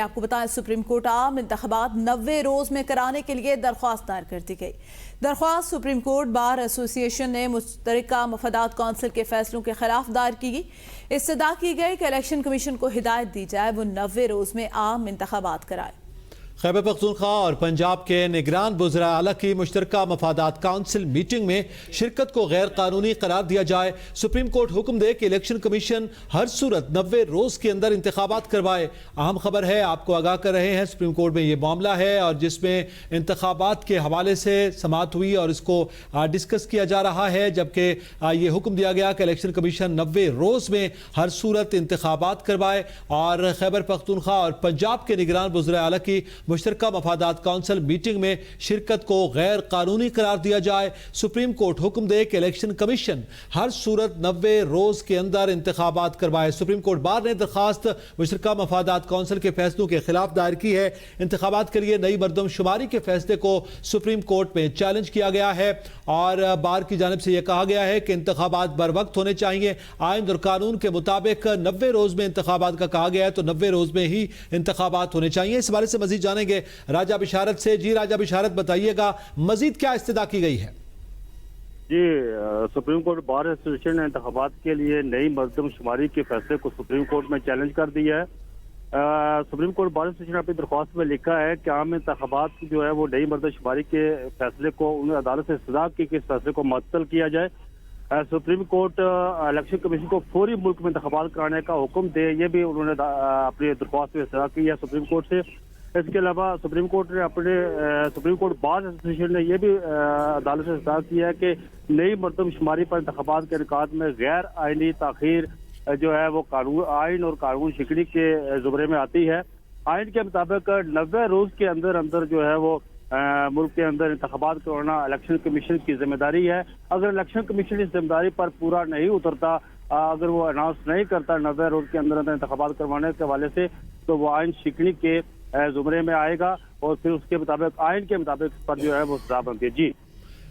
आपको बताएं, supreme court आम इंतखाबात 90 रोज में कराने के लिए दरख्वास्त दायर कर दी गई। दरख्वास्त सुप्रीम कोर्ट बार एसोसिएशन ने मुश्तरका मफादात कौंसिल के फैसलों के खिलाफ दायर की गई। इस्तदा की गई कि इलेक्शन कमीशन को हिदायत दी जाए वो 90 रोज में आम इंतखाबात कराए। खैबर पख्तूनख्वा और पंजाब के निगरान वज़रा आला की मुश्तरका मफादात काउंसिल मीटिंग में शिरकत को गैर कानूनी करार दिया जाए। सुप्रीम कोर्ट हुक्म दे कि इलेक्शन कमीशन हर सूरत 90 रोज के अंदर इंतखाबात करवाए। अहम खबर है, आपको आगाह कर रहे हैं, सुप्रीम कोर्ट में ये मामला है और जिसमें इंतखाबात के हवाले से समाअत हुई और इसको डिस्कस किया जा रहा है, जबकि ये हुक्म दिया गया कि इलेक्शन कमीशन 90 रोज में हर सूरत इंतखाबात करवाए। और खैबर पख्तूनख्वा और पंजाब के निगरान वज़रा आला की मुश्तरका मफादात काउंसिल मीटिंग में शिरकत को गैर कानूनी करार दिया जाए। सुप्रीम कोर्ट हुक्म दे कि इलेक्शन कमीशन हर सूरत 90 रोज के अंदर इंतखाबात करवाए। सुप्रीम कोर्ट बार ने दरखास्त मुश्तरका मफादात काउंसिल के फैसलों के खिलाफ दायर की है। इंतखाबात के लिए नई मरदमशुमारी के फैसले को सुप्रीम कोर्ट में चैलेंज किया गया है और बार की जानिब से यह कहा गया है कि इंतखाबात बर वक्त होने चाहिए। आइन और कानून के मुताबिक 90 रोज में इंतखाबात का कहा गया है, तो 90 रोज में ही इंतखाबात होने चाहिए। इस बारे से मजीद जानेंगे राजा बिशारत से। जी राजा बिशारत, बताइएगा मजीद क्या इस्तदा की गई है? जी, सुप्रीम कोर्ट बार एसोसिएशन ने इंतखाबात के लिए नई मरदमशुमारी के फैसले को सुप्रीम कोर्ट में चैलेंज कर दिया है। सुप्रीम कोर्ट बार एसोसिएशन ने अपनी दरख्वास्त में लिखा है कि आम इंतखाबात जो है वो नई मरदमशुमारी के फैसले को उन्हें अदालत से इस्तदा की कि इस फैसले को मुअत्तल किया जाए। सुप्रीम कोर्ट इलेक्शन कमीशन को फौरी मुल्क में इंतखाबात कराने का हुक्म दे, ये भी उन्होंने अपनी दरख्वास्त में इस्तदा की है सुप्रीम कोर्ट से। इसके अलावा सुप्रीम कोर्ट बार एसोसिएशन ने यह भी अदालत से इस्तदा किया है कि नई मरदमशुमारी पर इंतखाबात के इनकाद में गैर आइनी ताखीर जो है वो आइन और कानून शिकनी के जुमरे में आती है। आइन के मुताबिक 90 रोज के अंदर अंदर जो है वो मुल्क के अंदर इंतखाबात करवाना इलेक्शन कमीशन की जिम्मेदारी है। अगर इलेक्शन कमीशन इस जिम्मेदारी पर पूरा नहीं उतरता, अगर वो अनाउंस नहीं करता 90 रोज के अंदर अंदर इंतखाबात करवाने के हवाले से, तो वो आइन शिकनी के जुमरे में आएगा और फिर उसके मुताबिक आइन के मुताबिक पर जो है वो सजा बनती है। जी,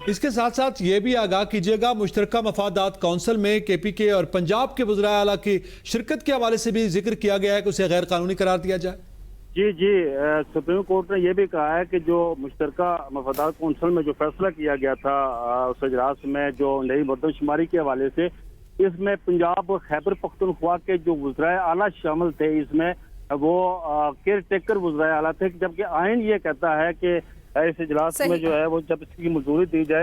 इसके साथ साथ ये भी आगाह कीजिएगा, मुश्तरका मफादात काउंसिल में KPK और पंजाब के वज़रा आला की शिरकत के हवाले से भी जिक्र किया गया है कि उसे गैर कानूनी करार दिया जाए। जी, सुप्रीम कोर्ट ने यह भी कहा है कि जो मुश्तरका मफादात काउंसिल में जो फैसला किया गया था उस इजलास में जो नई मरदमशुमारी के हवाले से, इसमें पंजाब खैबर पख्तूनख्वा के जो वज़रा आला शामिल थे, इसमें वो केयर टेकर वज़रा आला थे, जबकि आइन ये कहता है कि इस इजलास में जो है वो जब इसकी मंजूरी दी जाए